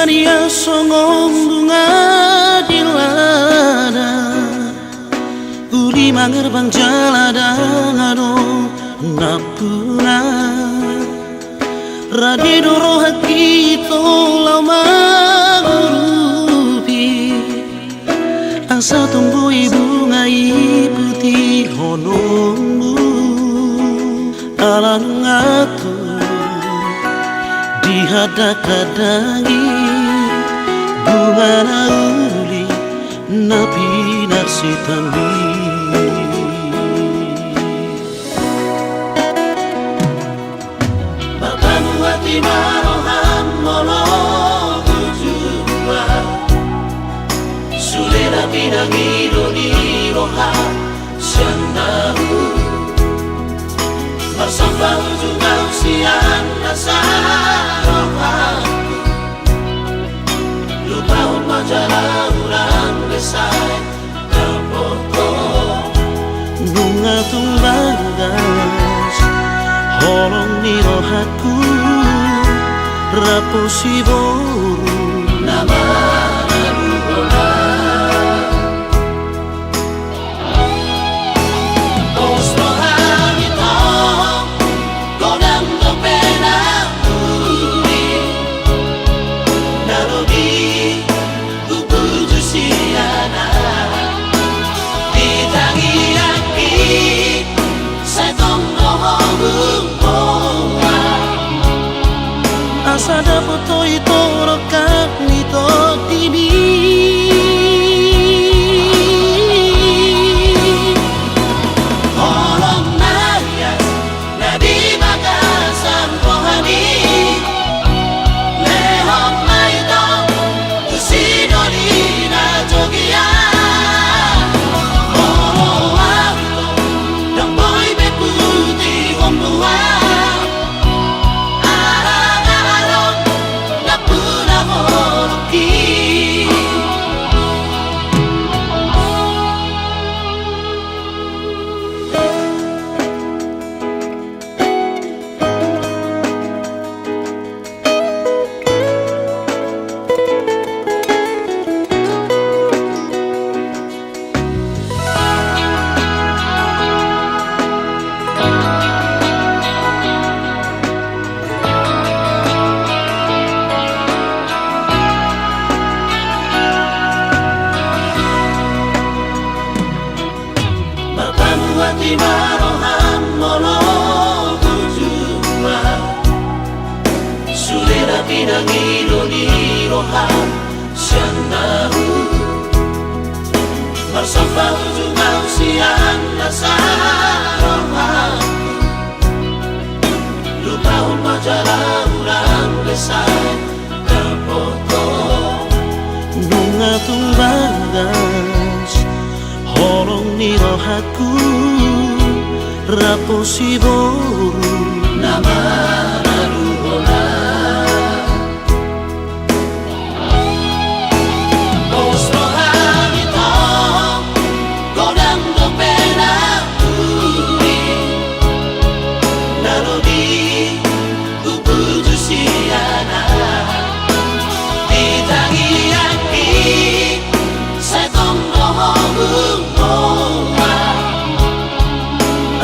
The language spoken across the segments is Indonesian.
Dia songong bunga di lada Uri mangerbang jaladang ado napuna Radi doro haki tolau magurupi Asa tumbuhi bunga putih honongmu Alan ngatu dihadang-hadangi bunga nauli napi narsitangi Bapanu hati maroham molo tujua Sulera binangi doni roha sianahu Bersambang juga usian nasarohaku Lupa majalah urang desai terpoto Bunga tumbang gas Holong ni rohaku Raposi boru Nama naruhola Asada foto itu rokat nito tibi Holong narias nadi bagasan pohani Lehok maito tusidori na jogia Holong awito dan boy beputi ombuah Hati maroham molo tujua Sulera binangi doni roham sianahu Bersambang juga usian nasarohaku Lupa majalah urang desai terpoto Bunga tumbang gas Holong ni rohaku Raposi boru Nama naruhola Bos roham ito Godang dopena uri Narodi kupuju siana Ditangi aki Setong dohong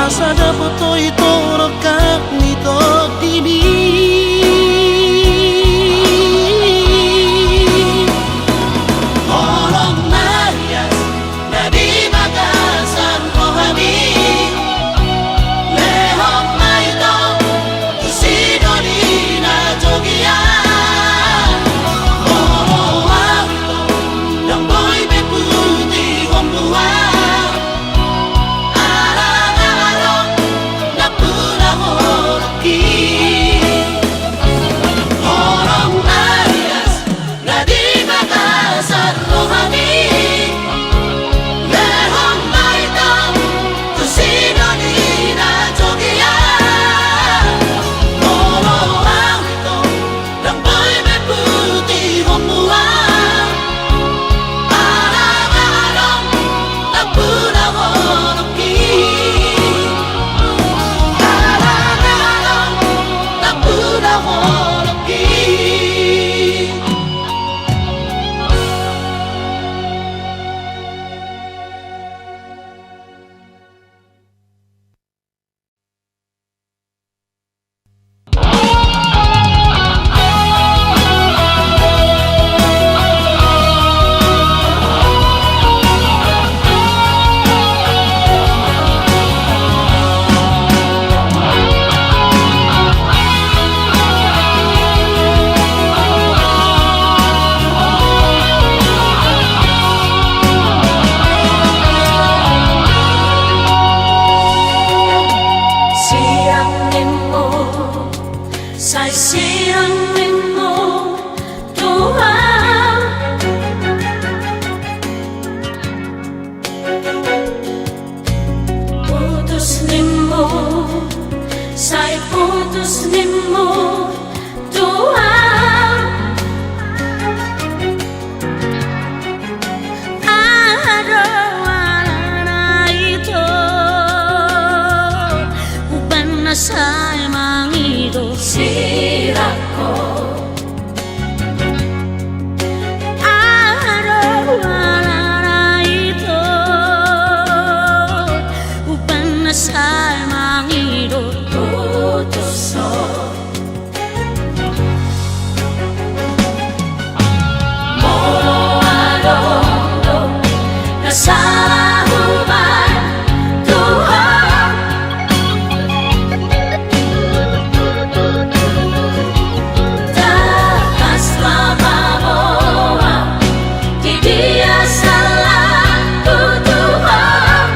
Asada foto itu rokat Nasa'y mangido sirako araw-araw na ito upang nasa'y mangido putuso Moalo nasa hubad Tuhan takas mababawa di dia salahku Tuhan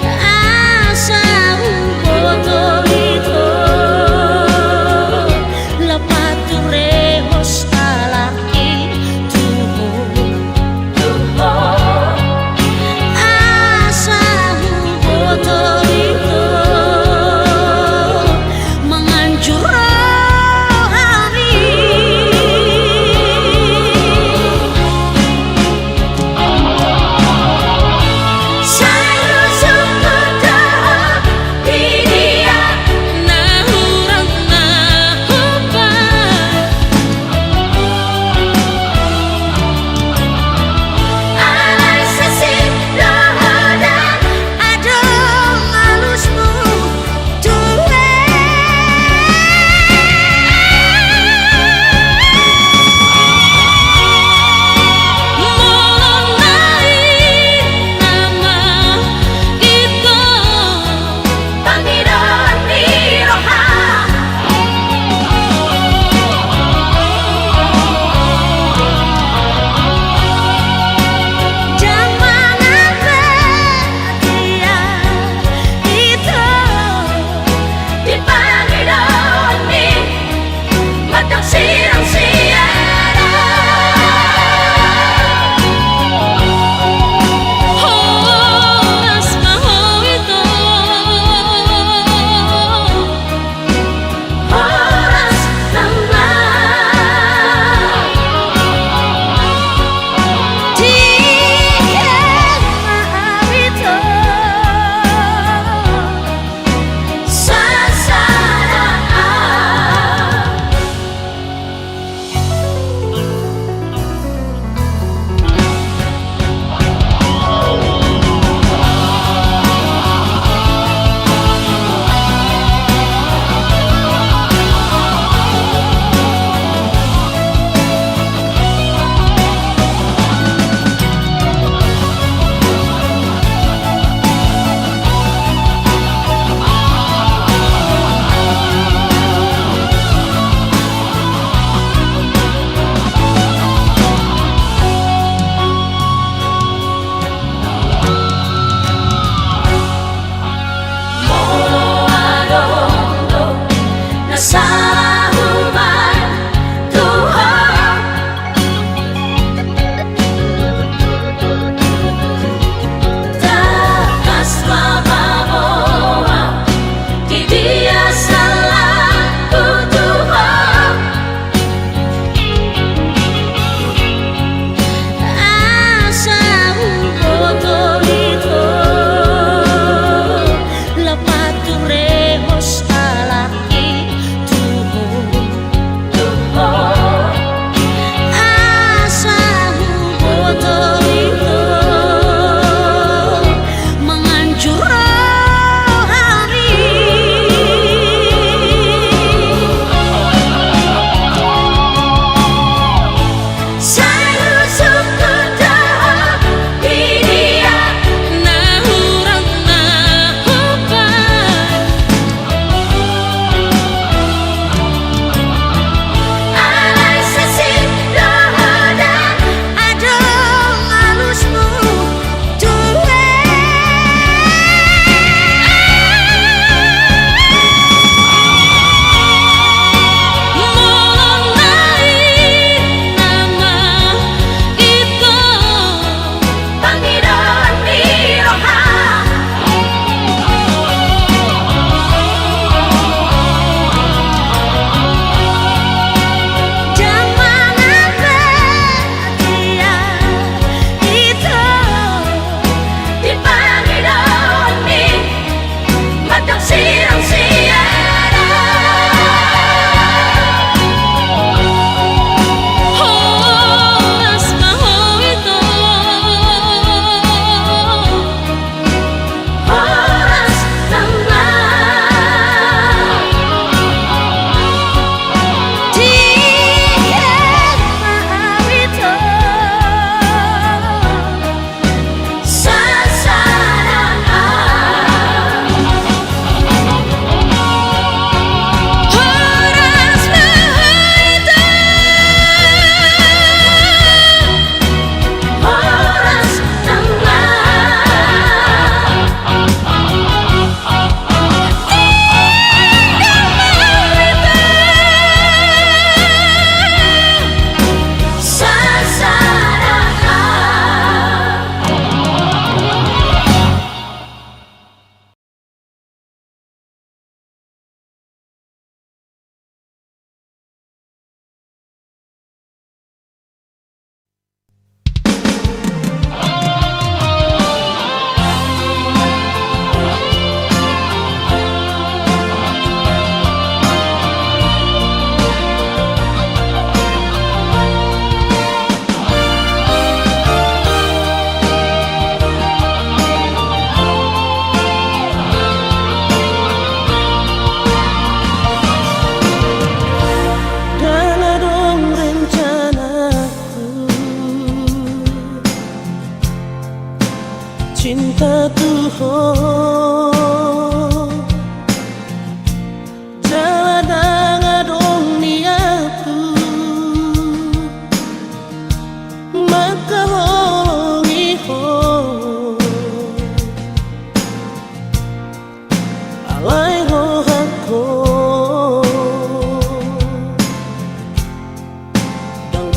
asa boto ito lapat turehos alaki Tuhan asa boto ito manganjur rohani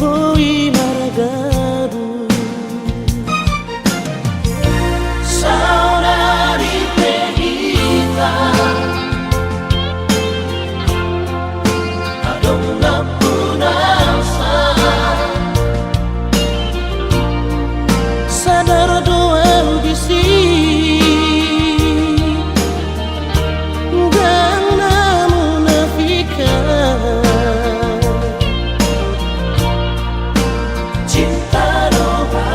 Hoi margadu Saudari Penita Adong na punasa sadar doang bisi gang namun nafikan Cinta doa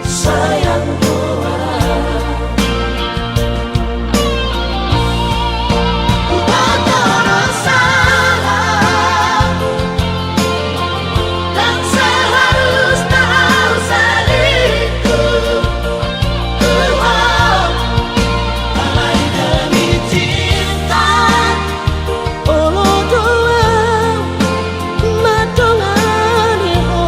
Sayang doa Batal salah Dan seharusnya selingkuh Alai demi cinta olo doang madongane ho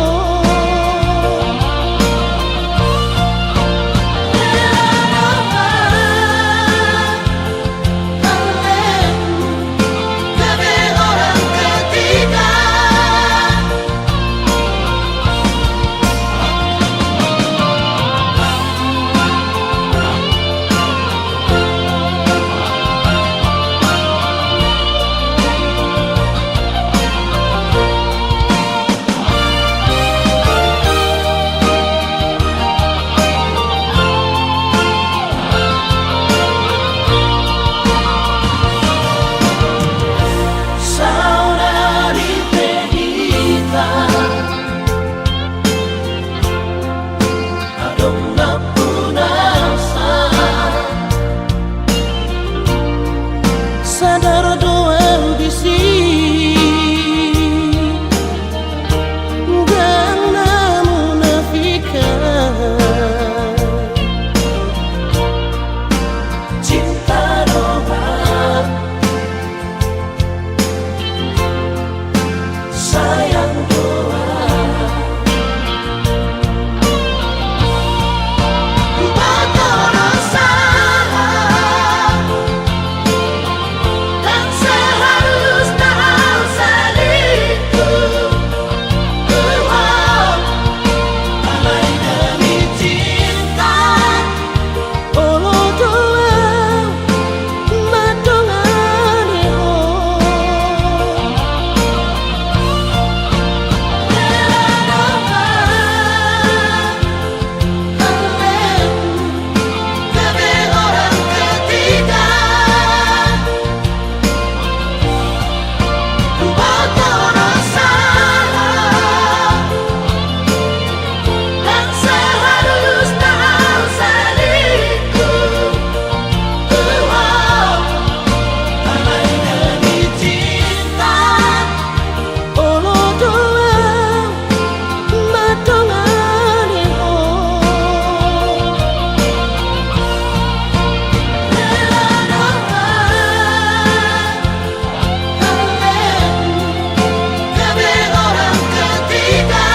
Tapi orang ketiga Saudari Penita Adong na punasa sadar doang bisi gang namun nafikan Cinta doa Sayang doa Batal salah Dan seharusnya selingkuh Alai demi cinta olo doang madongane ho Tapi orang ketiga Batal salah Dan seharusnya selingkuh Alai demi cinta olo doang madongane ho Tapi orang ketiga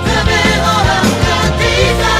Tapi orang ketiga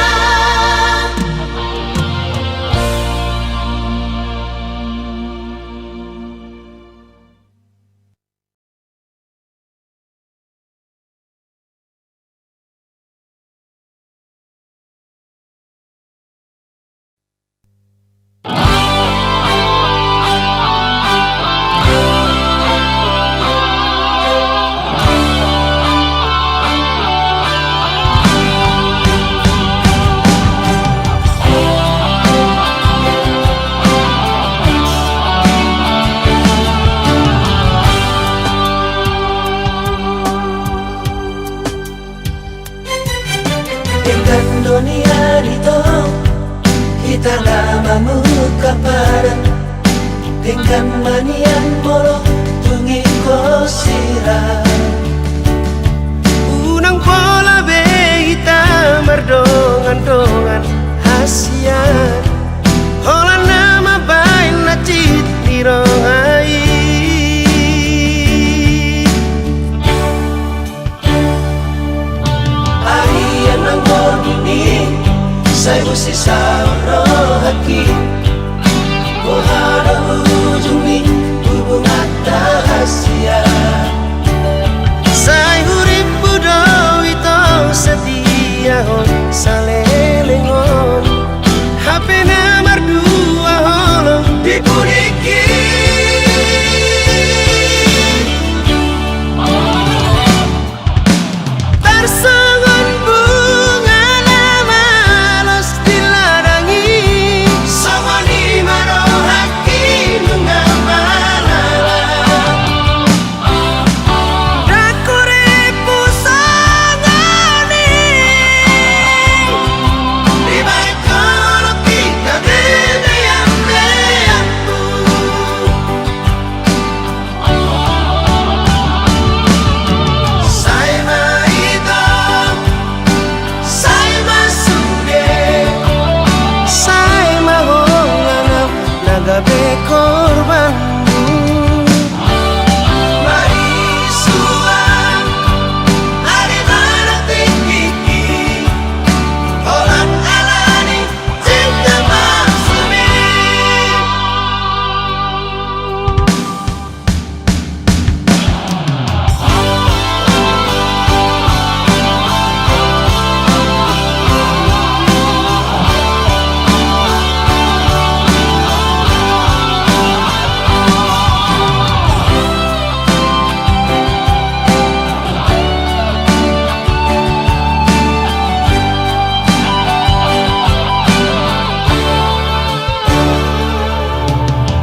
Dengan dunia dito kita lama kaparan dengan manian molo tungi ko sira unang pola be kita merdongan-dongan hasian hola nama bain na cit nirongai Arian Saibu sisa roh haki Wahada ujung ni hubungan rahasia Sai hurip budo ito setia hon salelengon HP nomor dua holong dipudiki Tarsongon bunga nama los dilarangi Sama ni marohaki nunga malala Dakure pusangani Di baik kalau kita bebe ambeanku Sai maito Sai masuge Sai mahonganam nagabe korbanmu Mari suam Ari banak tinggi Olan alani cinta maksumi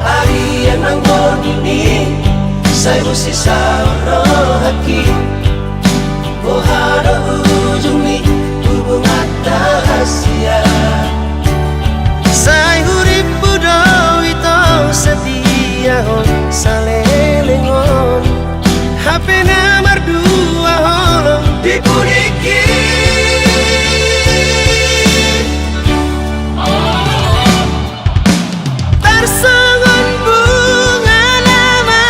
Ari yang nanggon ini Saibu sisa roh haki Wahada ujung ni hubungan rahasia Sai hurip budo ito setia hon salelengon HP nomor dua holong dipudiki Tarsongon bunga nama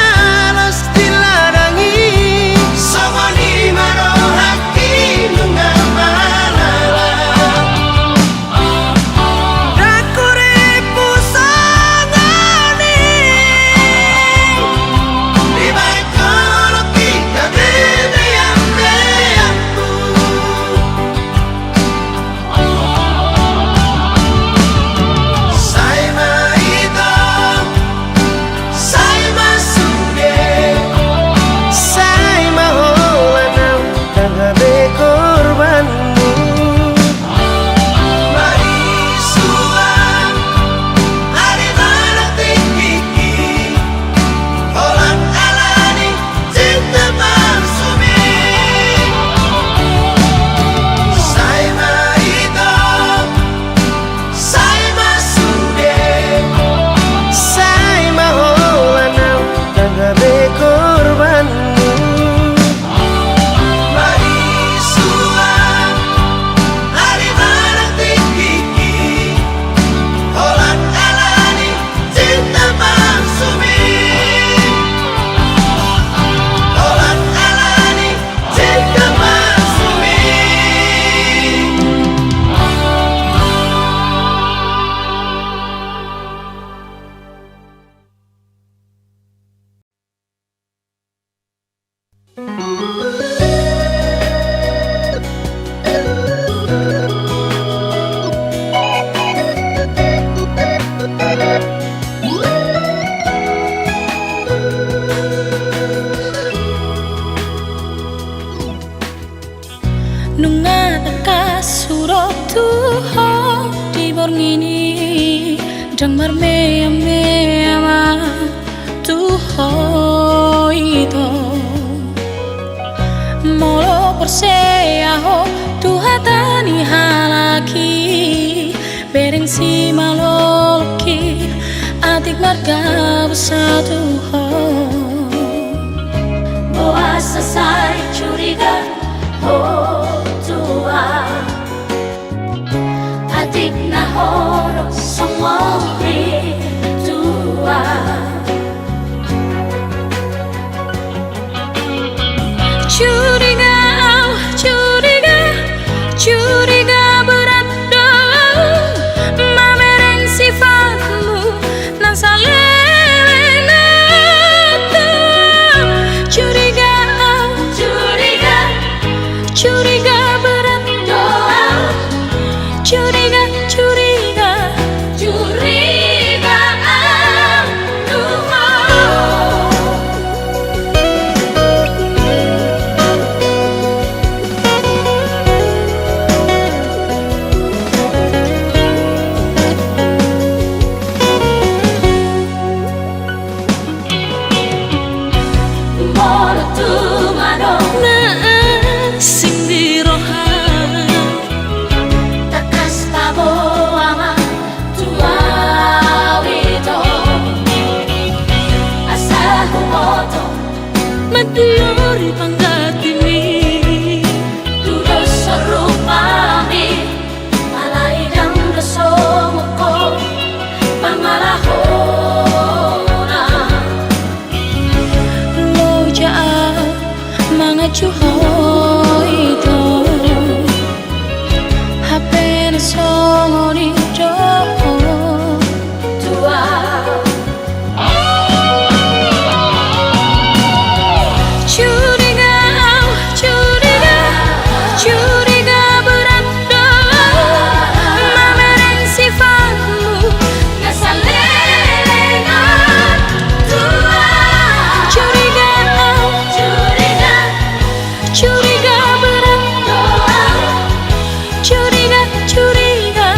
los dilarangi Sama ni marohaki nunga malala Dakure pusangani Di baik kalau kita bebe ambeanku Sai maito Sai masuge Sai maholanam nagabe korbanmu Mari suam Ari banak tinggi Olan alani cinta maksumi Sai maito Sai masuge Sai maholanam nagabe korbanmu Mari suam Ari banak tinggi Olan alani cinta maksumi Olan alani cinta maksumi Nunga taka surok tuho di borngini Dang marmea mea tuho ito Molo persea tuhatani halaki Bereng si maloloki atik marga bersatu Boa selesai curiga tua adik nahoro semua tua curiga berat seumur hidup tua. Curiga, curiga, curiga berat dalam memering sifatmu, ngesalengan tua. Curiga, curiga, curiga berat dalam, curiga, curiga,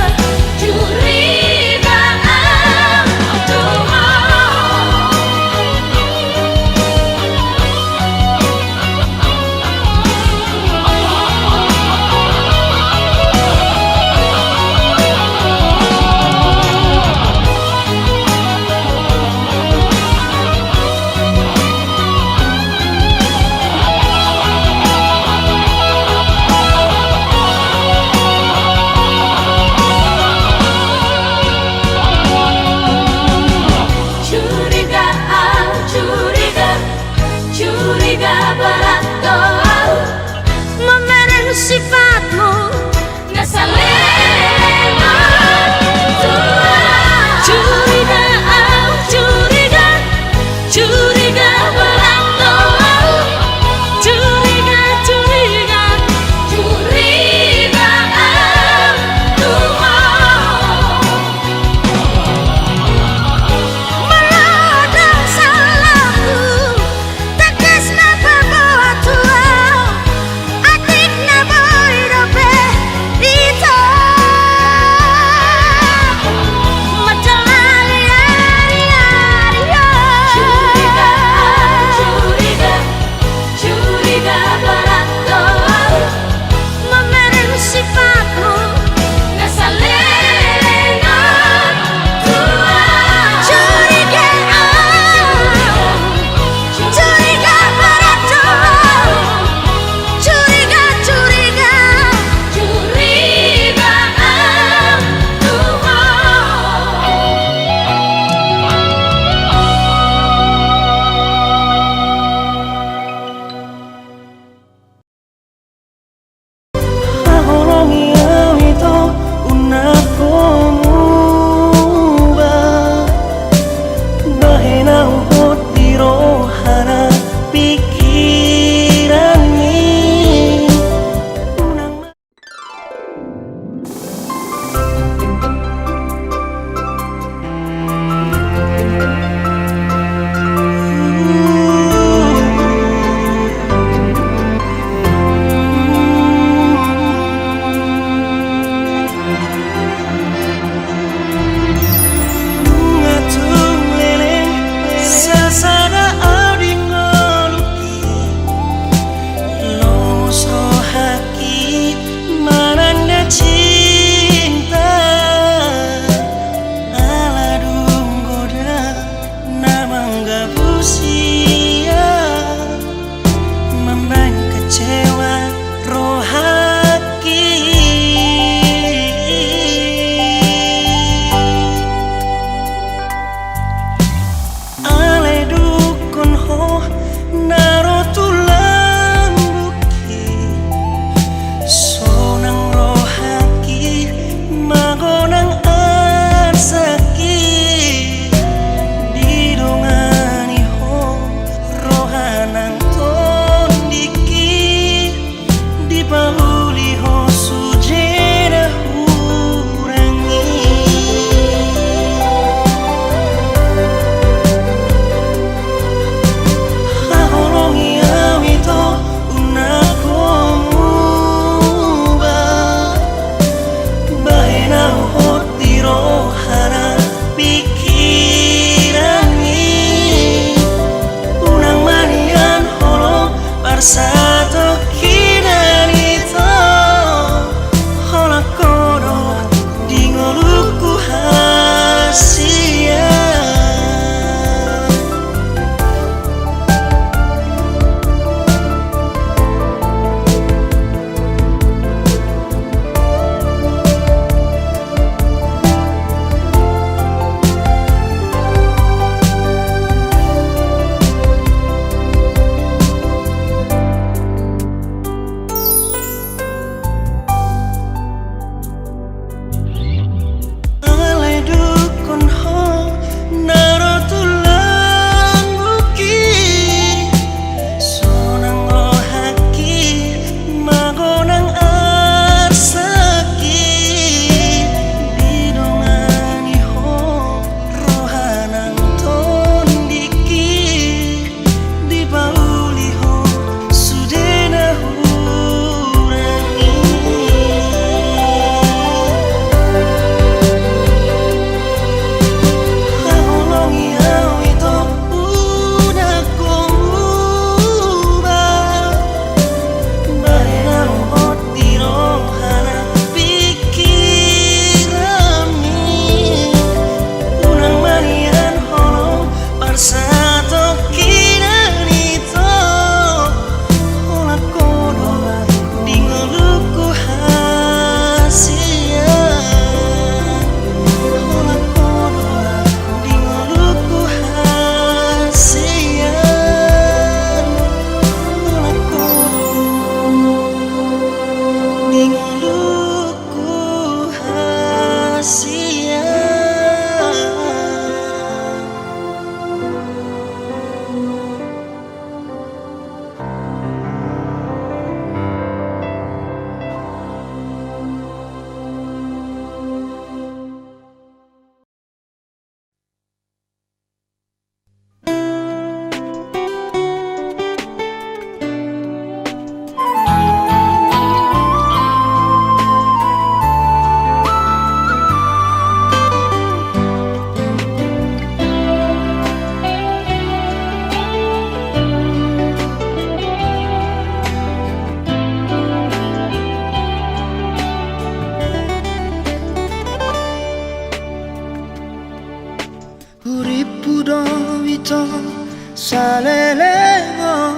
salelengon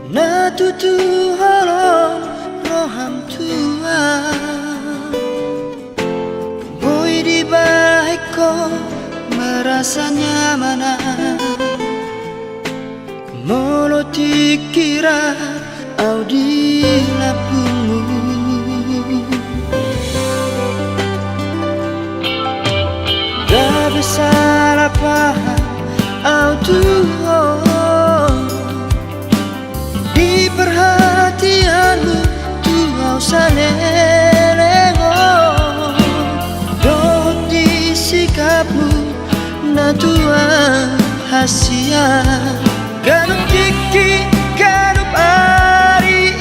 na tutuhalong roham tua boy di baikku merasa nyaman molo dikira au di lapungmu dah salah paham au tuh di perhatianmu tuh salelego doh di sikapmu na tua hasia ganup diki ganup ari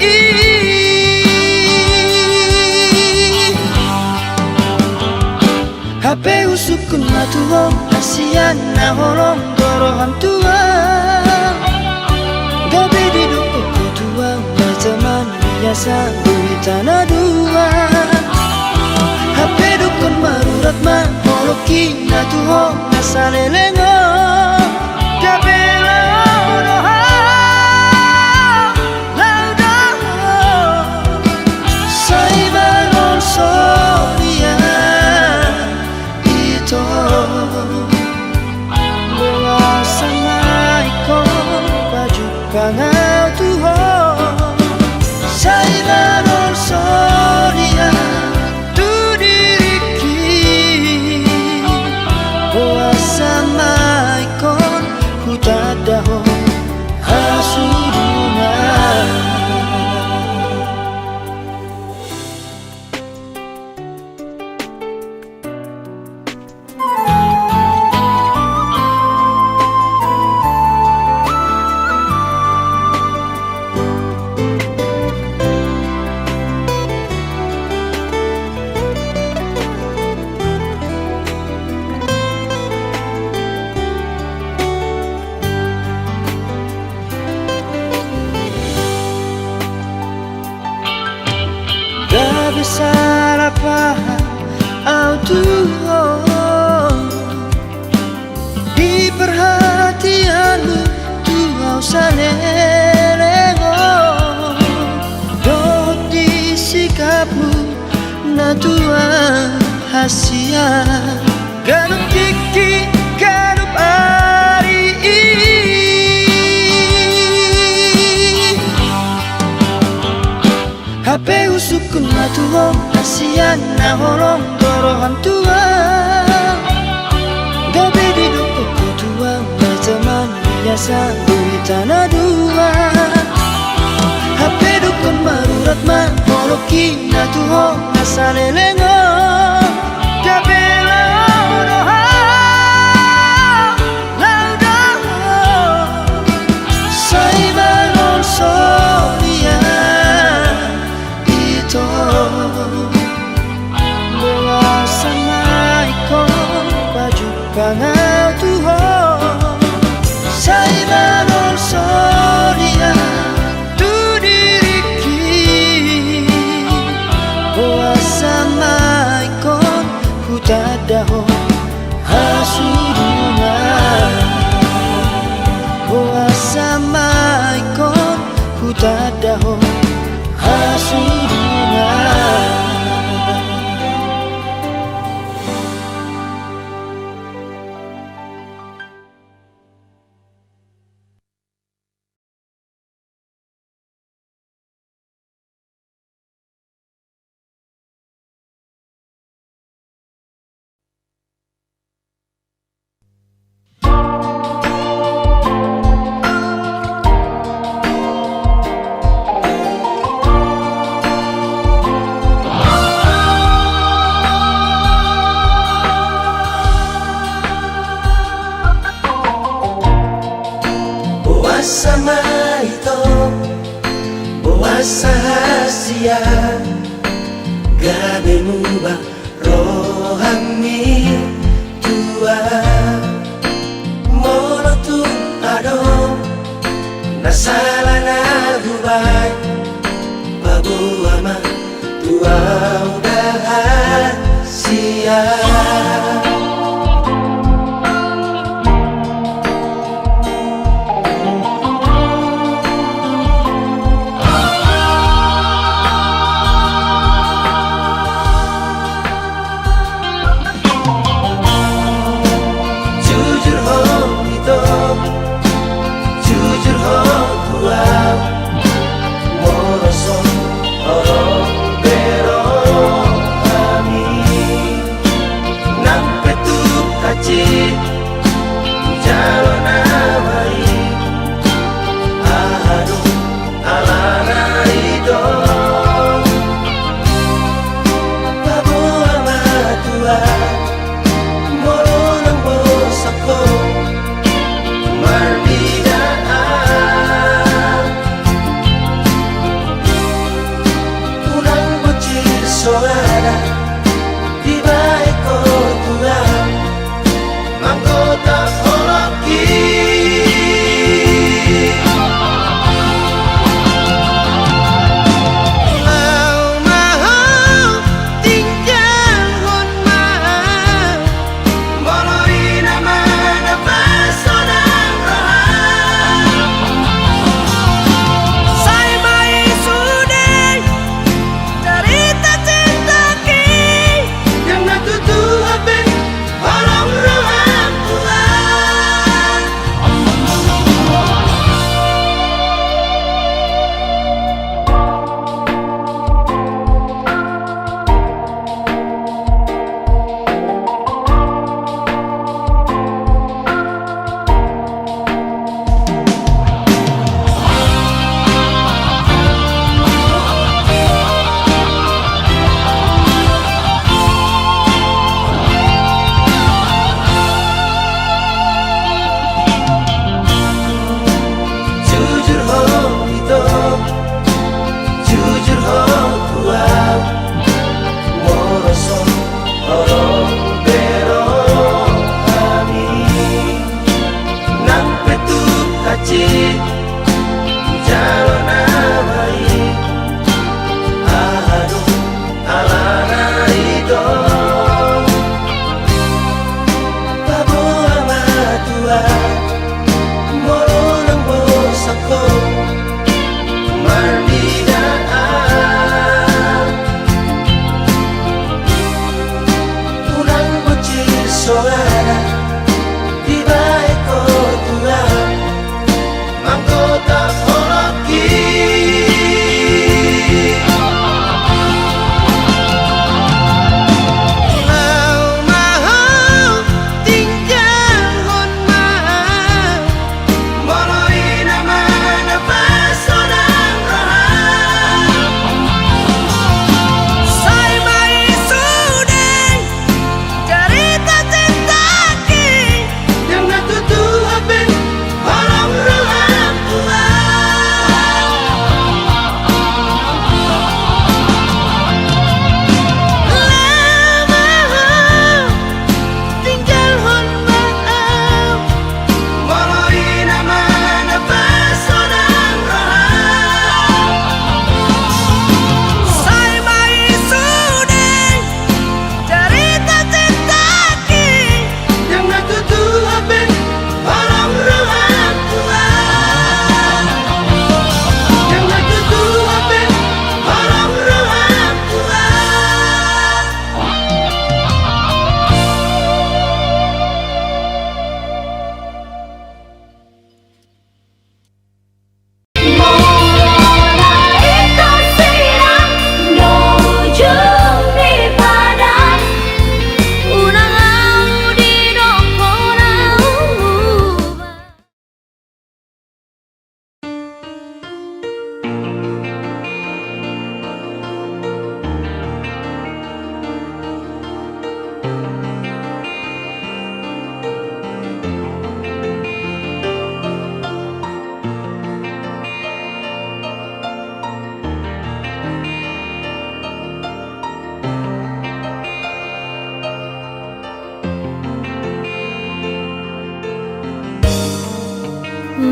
HP usukun matuhong asian na holong dorohan tua gabe di dukuk tua teman biasa bui tanah dua HP dukun marurat ma holoki na tuhong nasalelengo gabe Pangau Tuhan Saya baru soria Tu diriki Puasa maikon Huta daho Hasudungan salah paham au tuh di perhatianmu tuh salelego doh di sikapmu na tua hasia ganup diki ganup ari HP usukun matuhong asian na holong dorohan tua gabe di dukuk tua teman biasa bui tanah dua HP dukun marurat ma holoki na tuhong nasalelengo gabe Sai baron soria Pangau Tuhan Saya baru soria Tu diriki Puasa maikon Huta daho Hasudungan Puasa maikon Huta daho Hasudungan Sama itu Puasa hasia Gabe mubah rohami tua Mono tu ado Nasala na hubay Babu ama tua udah sia soada di baik Tuhan manggota oloki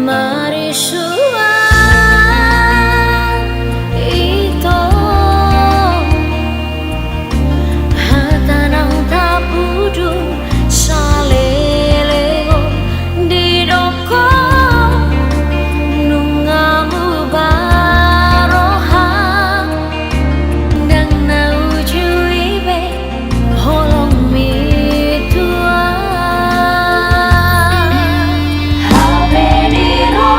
Marisua ito hatanang tapudu saleleo di doko nungamu baroha nang naujuibe holong mitua habeniro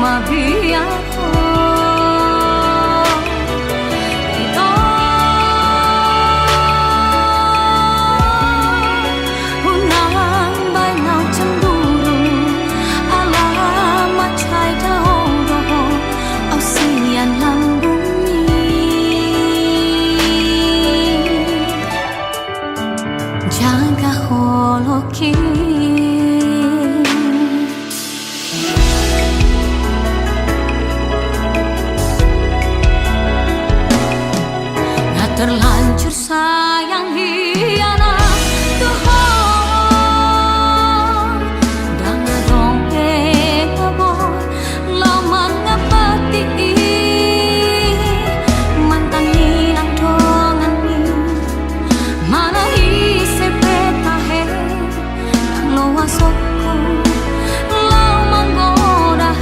mabiyato ito unang baynaw cemburu alamat cai tahu au sian lambung jaga holoki terlanjur sayang hianat Tuhan dan rompeng kebor lama ngapati mantan hilang dongan ni mana ise petahe dan lo wasokku lama ngodah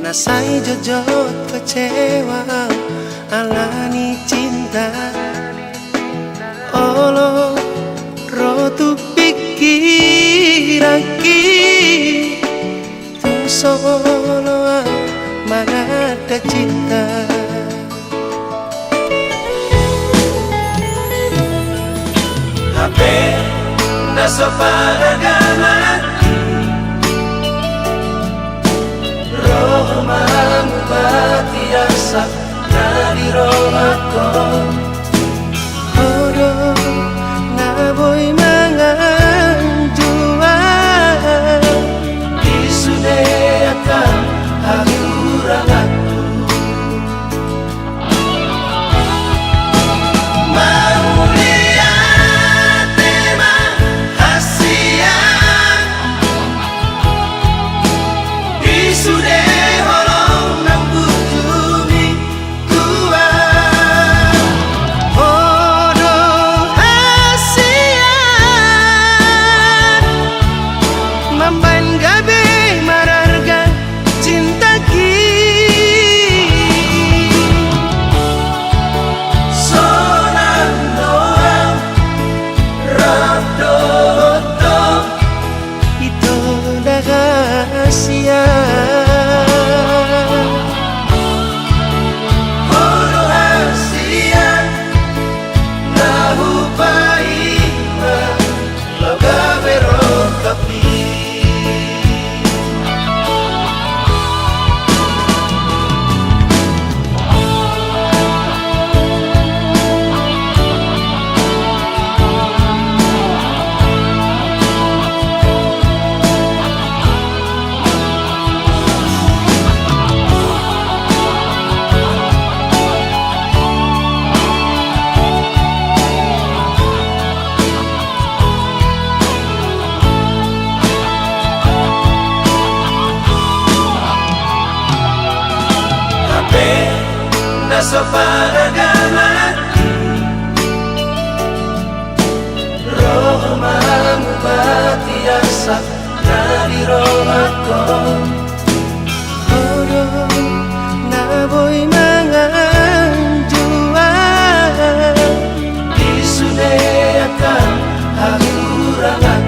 Nasai jojot kecewa alani cinta Olo rotu pikiraki Tung solo mana ada cinta HP nasa panagalan roh mengubati asa dari roh aku Oro na boy manganjua isuneakan hagurang aku Mamulia tema hasia Mamban gabe mararga cinta ki Sonan doang Radoto Itu rahasia Naso paragamati Roh mangubati asa Nari roh ako Oro na boy manganjuan Isuneakan hakurangan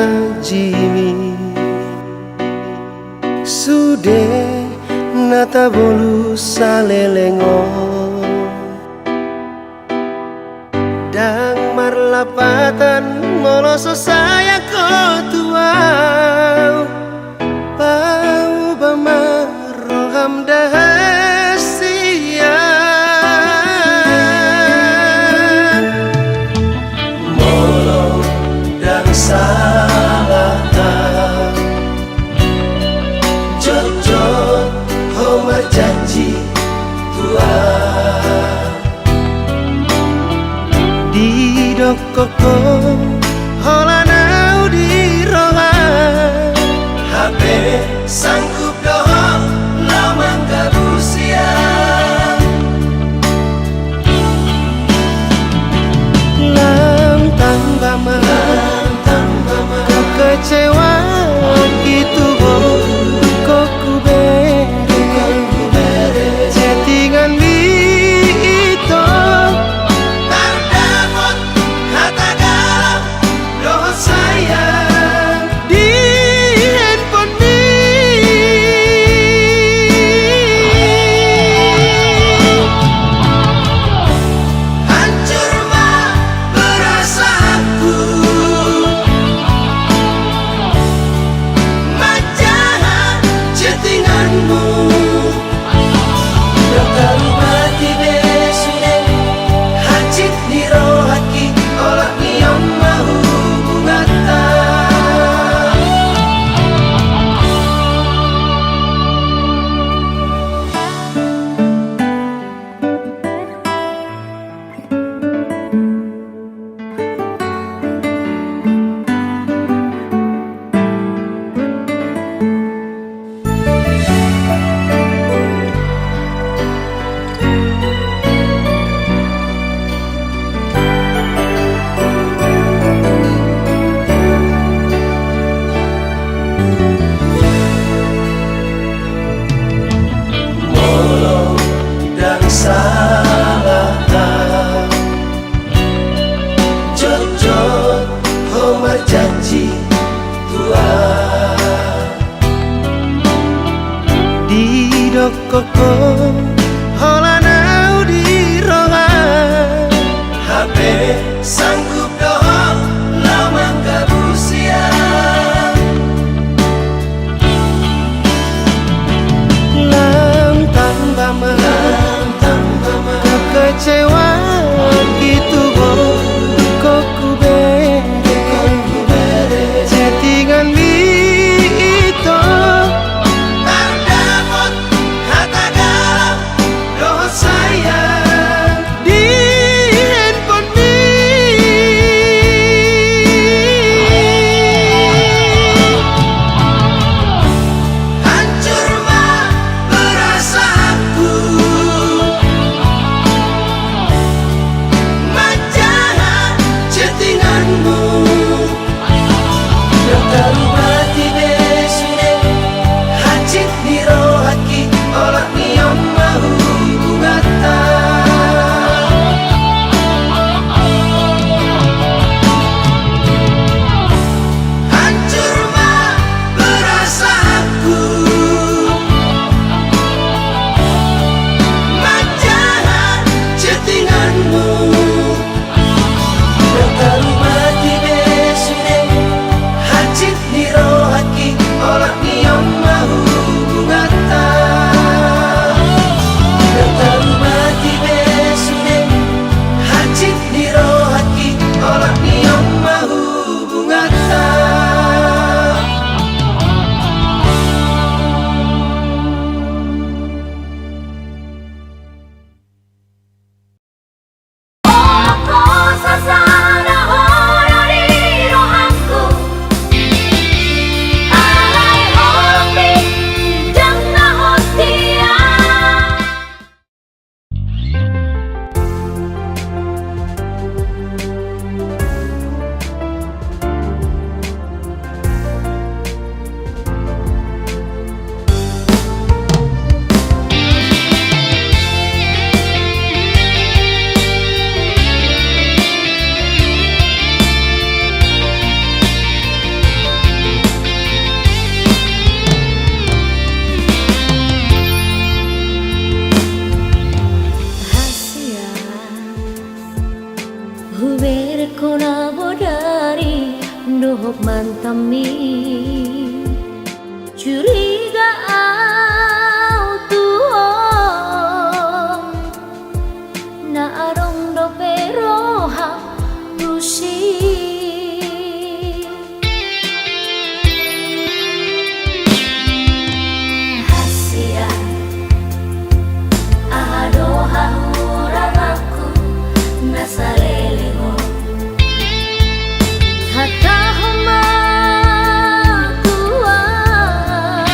Akajajimi Sude nata bolu salelengo Dang marlapatan moloso saya kotuau Pau bamaroham dahasia Salah Jojot Homer janji Tuhan Di dokoko Holanau di rohan HP sanggup dohong Lamang gabusia Lantang bama Kecewa gitu kok ku bere Settingan itu Tardapot hata galau Kona bodari dohok mantami curiga autuo na arong do peroha tusi hasia adoha urang aku nasaleleho Hata homa kuat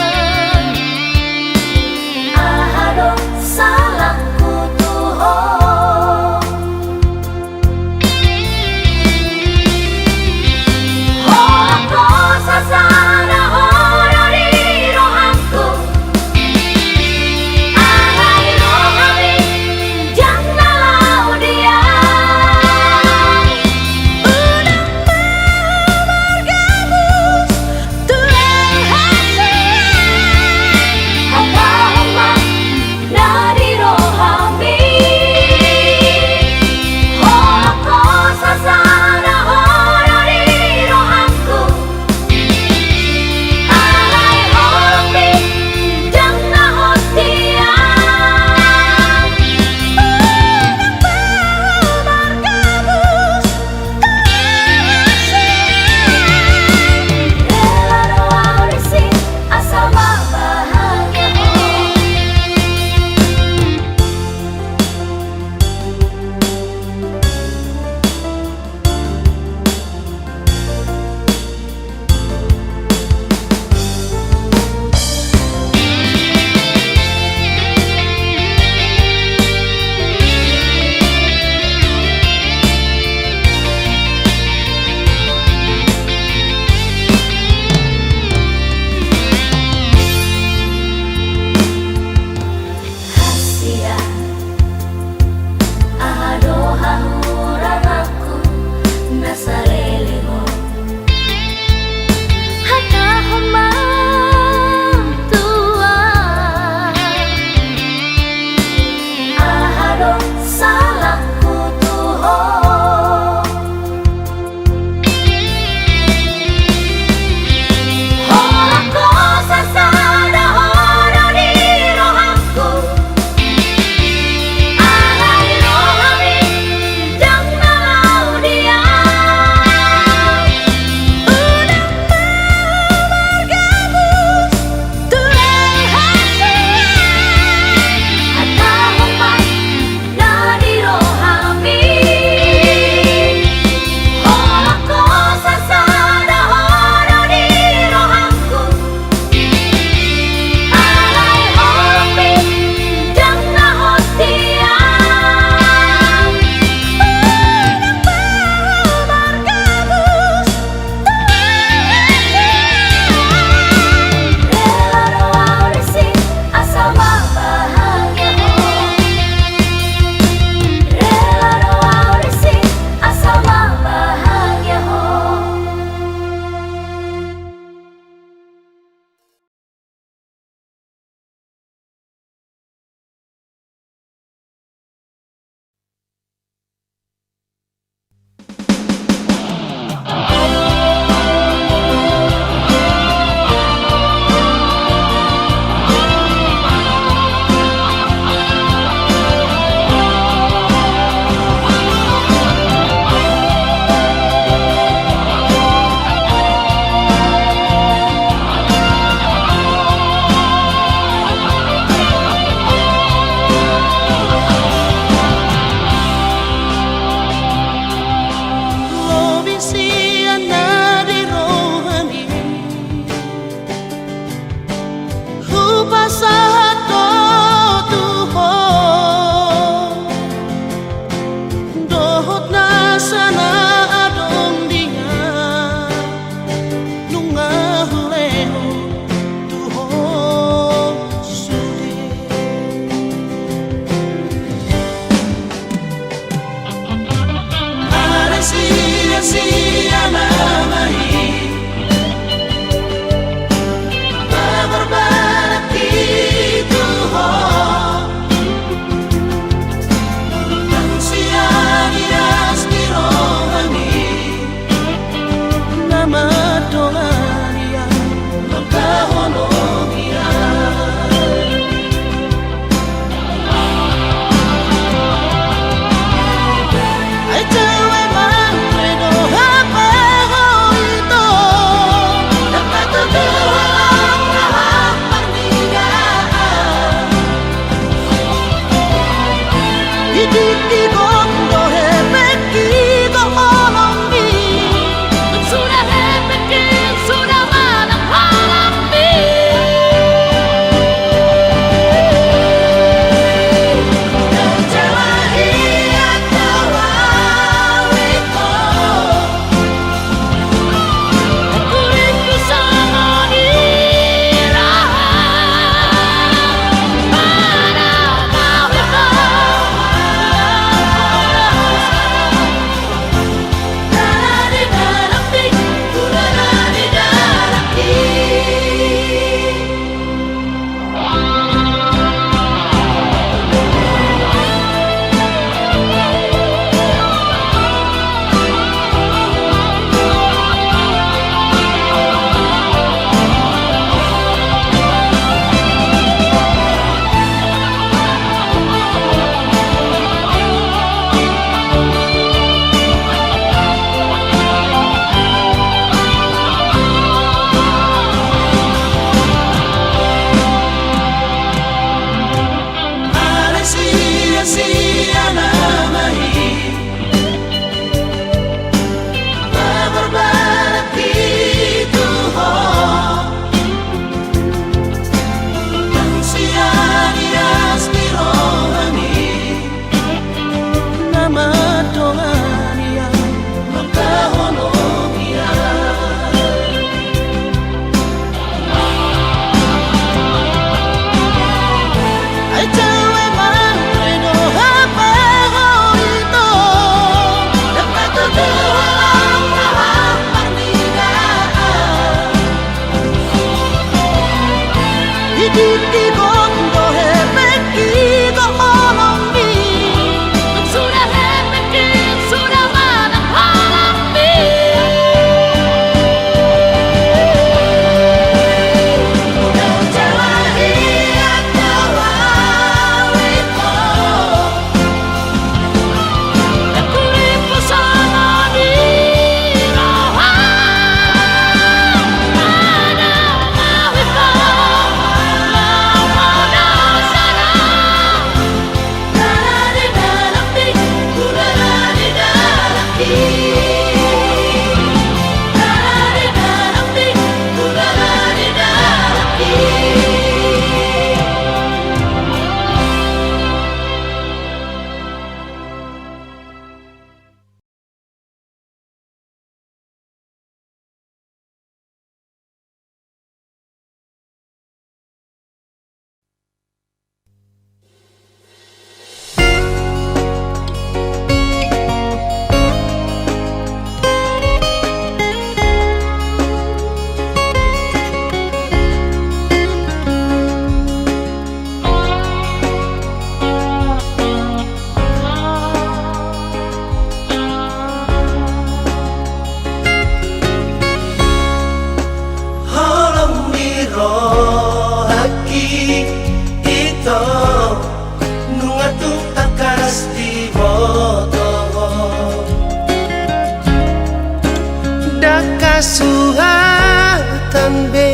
Kasuhatan be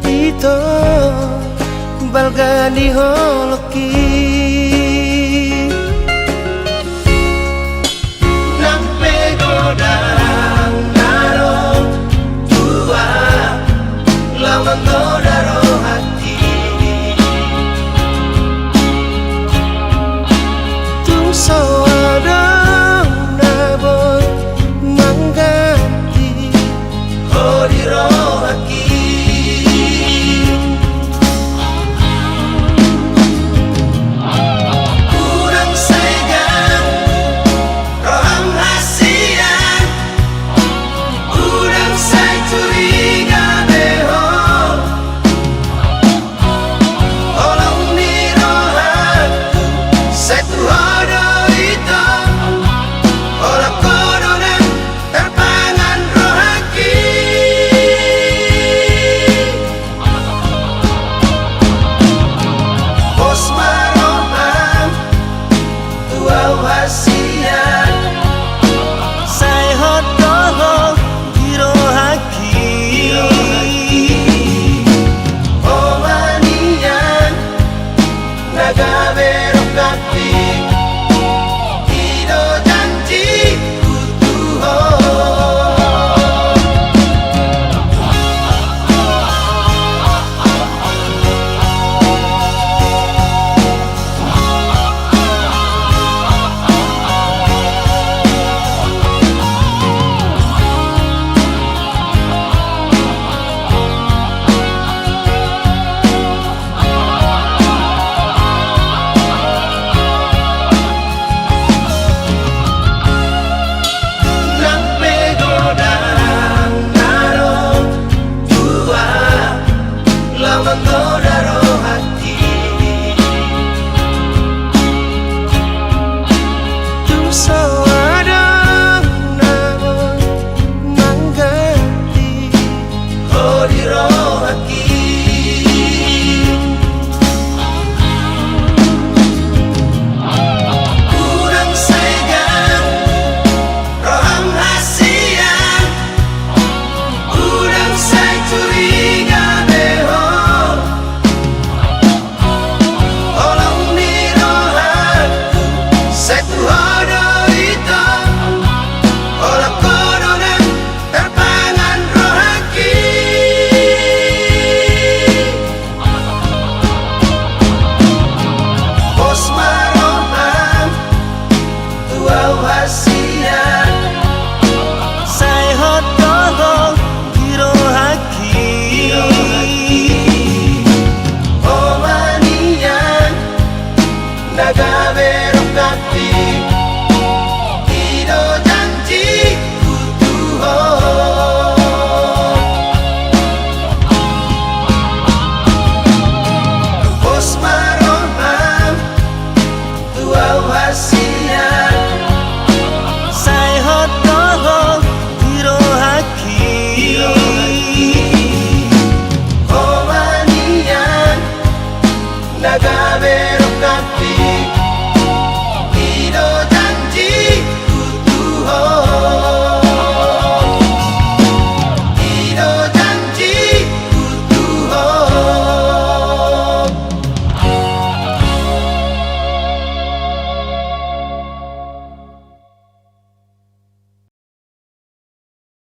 ito balgani holoki nang pegodang naro tua lawan daro hati tung sawadang nabon mangganti hodiro haki. hati Ido janji kutuho Bos maroham tuau hasil